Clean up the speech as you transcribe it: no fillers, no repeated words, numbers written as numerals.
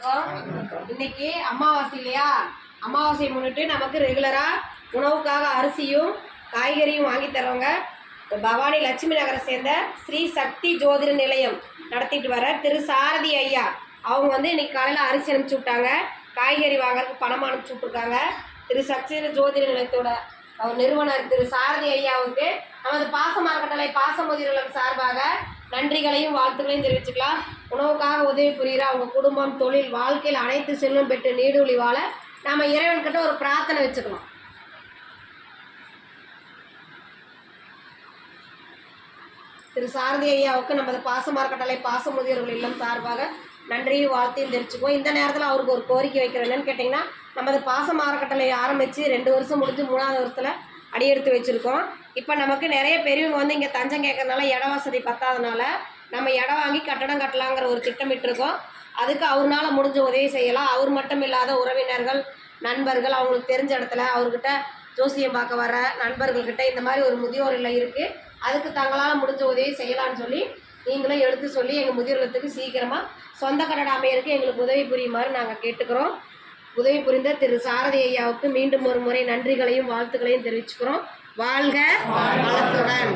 வணக்கம். இன்னைக்கு அமாவாசை இல்லையா? அமாவாசையை முன்னிட்டு நமக்கு ரெகுலரா உணவுக்காக அரிசியும் காய்கறியும் வாங்கி தருவாங்க. பவானி லட்சுமி நகரை சேர்ந்த ஸ்ரீ சக்தி ஜோதிட நிலையம் நடத்திட்டு வர திரு சாரதி ஐயா அவங்க இன்னைக்கு காலையில் அரிசி அனுப்பிச்சி விட்டாங்க. காய்கறி வாங்குறதுக்கு பணம் அனுப்பிச்சி விட்ருக்காங்க. திரு சக்தி ஜோதிட நிலையத்தோட அவர் நிறுவனர் திரு சாரதி ஐயாவுக்கு நமது பாசமரக்கட்டளை பாசமுதிர்களும் சார்பாக நன்றிகளையும் வாழ்த்துக்களையும் தெரிவிச்சுக்கலாம். உணவுக்காக உதவி புரிகிற அவங்க குடும்பம், தொழில், வாழ்க்கையில் அனைத்து செல்வம் பெற்று நீடூழி வாழ நாம் இறைவன்கிட்ட ஒரு பிரார்த்தனை வச்சுக்கலாம். திரு சாரதி ஐயாவுக்கு நமது பாசமரக்கட்டளை பாசமுதியர்கள் இல்லம் சார்பாக நன்றியும் வாழ்த்தையும் தெரிவிச்சுக்குவோம். இந்த நேரத்தில் அவருக்கு ஒரு கோரிக்கை வைக்கிறேன். என்னன்னு கேட்டிங்கன்னா, நமது பாசமரக்கட்டளை ஆரம்பித்து 2 வருஷம் முடிஞ்சு 3ஆவது வருஷத்தில் அடியெடுத்து வச்சுருக்கோம். இப்போ நமக்கு நிறைய பெரியவங்க இங்கே தஞ்சம் கேட்கறதுனால இட வசதி பத்தாதனால நம்ம இடம் வாங்கி கட்டடம் கட்டலாங்கிற ஒரு திட்டமிட்டிருக்கோம். அதுக்கு அவர்னால் முடிஞ்ச உதவி செய்யலாம். அவர் மட்டும் இல்லாத உறவினர்கள், நண்பர்கள், அவங்களுக்கு தெரிஞ்ச இடத்துல அவர்கிட்ட ஜோசியம் பார்க்க வர நண்பர்கள்கிட்ட இந்த மாதிரி ஒரு முதியோர் இல்லை இருக்குது, அதுக்கு தங்களால் முடிஞ்ச உதவி செய்யலான்னு சொல்லி நீங்களும் எடுத்து சொல்லி எங்கள் முதியோர்களுக்கு சீக்கிரமாக சொந்த கட்டடம் அமையறதுக்கு எங்களுக்கு உதவி புரியுமாறு நாங்கள் கேட்டுக்கிறோம். உதவி புரிந்த திரு சாரதி ஐயாவுக்கு மீண்டும் ஒரு முறை நன்றிகளையும் வாழ்த்துக்களையும் தெரிவிச்சுக்கிறோம். வாழ்க வளத்துடன்.